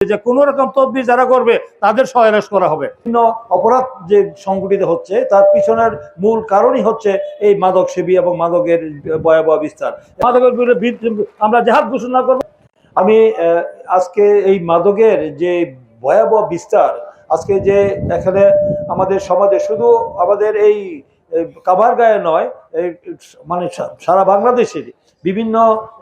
যে কোনো রকম তদবির যারা করবে তাদের সহায়তা করা হবে। বিভিন্ন অপরাধ যে সংঘটিত হচ্ছে তার পিছনের মূল কারণই হচ্ছে এই মাদক সেবী এবং মাদকের ভয়াবহ বিস্তার। মাদকের বিরুদ্ধে আমরা জেহাদ ঘোষণা করব। আমি আজকে এই মাদকের যে ভয়াবহ বিস্তার, আজকে যে এখানে আমাদের সমাজে শুধু আমাদের এই কাভারগাঁয়ে নয়, মানে সারা বাংলাদেশের বিভিন্ন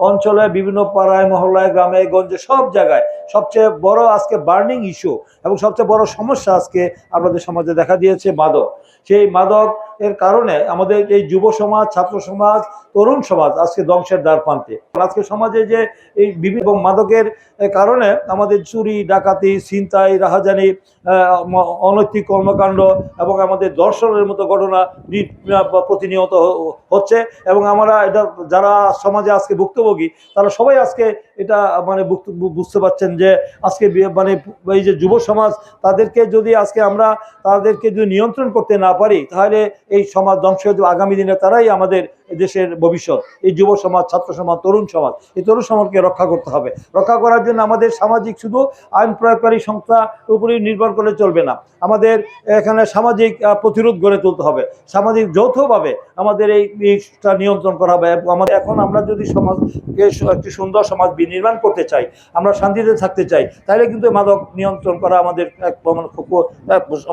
অঞ্চলে, বিভিন্ন পাড়ায় মহল্লায়, গ্রামে গঞ্জে সব জায়গায় সবচেয়ে বড় আজকে বার্নিং ইস্যু এবং সবচেয়ে বড় সমস্যা আজকে আমাদের সমাজে দেখা দিয়েছে মাদক। সেই মাদক এর কারণে আমাদের এই যুব সমাজ, ছাত্র সমাজ, তরুণ সমাজ আজকে ধ্বংসের দ্বার প্রান্তে। আজকে সমাজে যে এই বিভিন্ন মাদকের কারণে আমাদের চুরি, ডাকাতি, ছিনতাই, রাহাজানি, অনৈতিক কর্মকাণ্ড এবং আমাদের ধর্ষণের মতো ঘটনা প্রতিনিয়ত হচ্ছে। এবং আমরা এটা যারা সমাজে আজকে ভুক্তভোগী তারা সবাই আজকে এটা মানে বুঝতে পারছেন যে আজকে মানে এই যে যুব সমাজ, তাদেরকে যদি আজকে আমরা তাদেরকে যদি নিয়ন্ত্রণ করতে না পারি তাহলে এই সমাজ ধ্বংস হয়ে যাবে। আগামী দিনে তারাই আমাদের দেশের ভবিষ্যৎ। এই যুব সমাজ, ছাত্র সমাজ, তরুণ সমাজ, এই তরুণ সমাজকে রক্ষা করতে হবে। রক্ষা করার জন্য আমাদের সামাজিক শুধু আইন প্রয়োগকারী সংস্থার উপরেই নির্ভর করে চলবে না, আমাদের এখানে সামাজিক প্রতিরোধ গড়ে তুলতে হবে। সামাজিক যৌথভাবে আমাদের এইটা নিয়ন্ত্রণ করা হবে। আমাদের এখন আমরা যদি সমাজকে একটি সুন্দর সমাজ নির্মাণ করতে চাই, আমরা শান্তিতে থাকতে চাই, তাহলে কিন্তু মাদক নিয়ন্ত্রণ করা আমাদের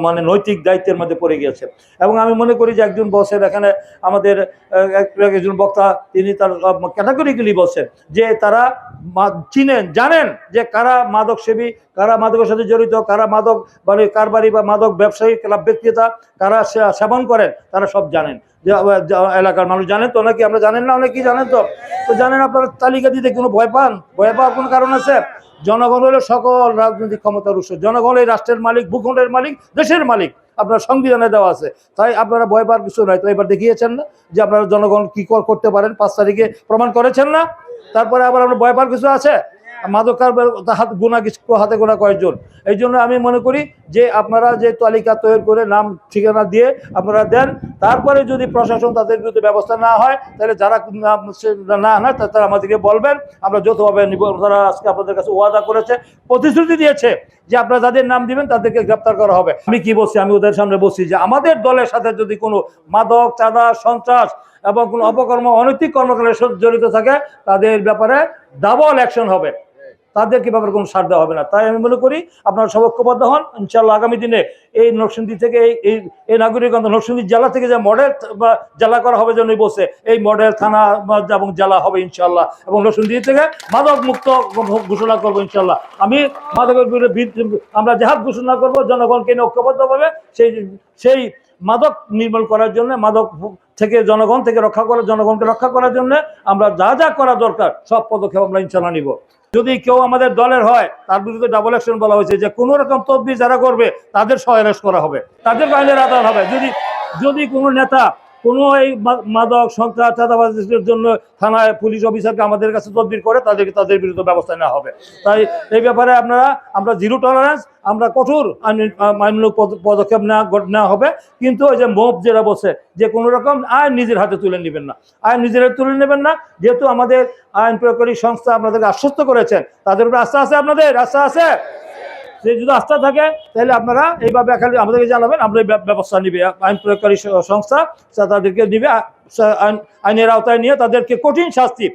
মানে নৈতিক দায়িত্বের মধ্যে পড়ে গিয়েছে। এবং আমি মনে করি যে একজন বসের এখানে আমাদের একজন বক্তা তিনি তার ক্যাটাগরিক্যালি বলছেন যে তারা জানেন যে কারা মাদক সেবী, কারা মাদকের সাথে জড়িত, কারা মাদক মানে কারবারি বা মাদক ব্যবসায়ী ক্লাব বিক্রেতা, কারা সেবন করেন, তারা সব জানেন। যে এলাকার মানুষ জানেন তো, নাকি আমরা জানেন না? অনেকেই জানেন তো জানেন। আপনারা তালিকা দিতে কোনো ভয় পান? ভয় পাওয়ার কোনো কারণ আছে? জনগণ হলো সকল রাজনৈতিক ক্ষমতার উৎস। জনগণ এই রাষ্ট্রের মালিক, ভূখণ্ডের মালিক, দেশের মালিক, আপনার সংবিধানে দেওয়া আছে। তাই আপনারা ভয় পাওয়ার কিছু নয়। তো এবার দেখিয়েছেন না যে আপনারা জনগণ কি করতে পারেন, 5 তারিখে প্রমাণ করেছেন না? তারপরে আবার আমরা ভয় পাওয়ার কিছু আছে? মাদক কারবার হাতে গোনা কয়েকজন। এই জন্য আমি মনে করি যে আপনারা যে তালিকা তৈরি করে নাম ঠিকানা দিয়ে আপনারা দেন, তারপরে যদি প্রশাসন তাদের বিরুদ্ধে ব্যবস্থা না হয় তাহলে যারা না হয় তারা আমাদেরকে বলবেন, আমরা যৌথভাবে নিব। তারা আজকে আপনাদের কাছে ওয়াদা করেছে, প্রতিশ্রুতি দিয়েছে যে আপনারা যাদের নাম দিবেন তাদেরকে গ্রেপ্তার করা হবে। আমি কি বলছি? আমি ওদের সামনে বলছি যে আমাদের দলের সাথে যদি কোনো মাদক, চাঁদা, সন্ত্রাস এবং কোনো অপকর্ম, অনৈতিক কর্মকাণ্ডের সাথে জড়িত থাকে তাদের ব্যাপারে ডাবল অ্যাকশন হবে, তাদেরকে ব্যাপারে কোনো ছাড় দেওয়া হবে না। তাই আমি মনে করি আপনারা সব ঐক্যবদ্ধ হন। ইনশাল্লাহ আগামী দিনে এই নরসিংদী থেকে এই নাগরিকগঞ্জ নরসিংদী জেলা থেকে যে মডেল বা জেলা করা হবে জন্যই বলছে, এই মডেল থানা এবং জেলা হবে ইনশাল্লাহ। এবং নরসিংদী থেকে মাদক মুক্ত ঘোষণা করবো ইনশাল্লাহ। আমি মাদকের বিরুদ্ধে আমরা জেহাদ ঘোষণা করবো। জনগণকে নিয়ে ঐক্যবদ্ধভাবে সেই মাদক নির্মূল করার জন্য, মাদক থেকে জনগণকে রক্ষা করার জন্য আমরা যা যা করা দরকার সব পদক্ষেপ আমরা ইনশাল্লাহ নিব। যদি কেউ আমাদের দলের হয় তার বিরুদ্ধে ডাবল অ্যাকশন বলা হয়েছে, যে কোনো রকম তদবির যারা করবে তাদের সহায়তা করা হবে, তাদের আইনের আদালত হবে। যদি কোনো নেতা কোনো এই মাদক, সন্ত্রাস, চাঁদাবাজির জন্য থানায় পুলিশ অফিসারকে আমাদের কাছে তদবির করে, তাদের বিরুদ্ধে ব্যবস্থা নেওয়া হবে। তাই এই ব্যাপারে আমরা জিরো টলারেন্স, আমরা কঠোর আইনমূলক পদক্ষেপ নেওয়া হবে। কিন্তু ওই যে মোব যেটা বলছে যে কোনো রকম আইন নিজের হাতে তুলে নেবেন না, যেহেতু আমাদের আইন প্রয়োগকারী সংস্থা আপনাদেরকে আশ্বস্ত করেছেন, তাদের উপরে আস্থা আছে, আপনাদের আস্থা আছে। যদি আস্থা থাকে তাহলে আপনারা এইভাবে খালি আমাদেরকে জানাবেন, আমরা ব্যবস্থা নিবে। আইন প্রয়োগকারী সংস্থা তাদেরকে নিবে, আইনের আওতায় নিয়ে তাদেরকে কঠিন শাস্তি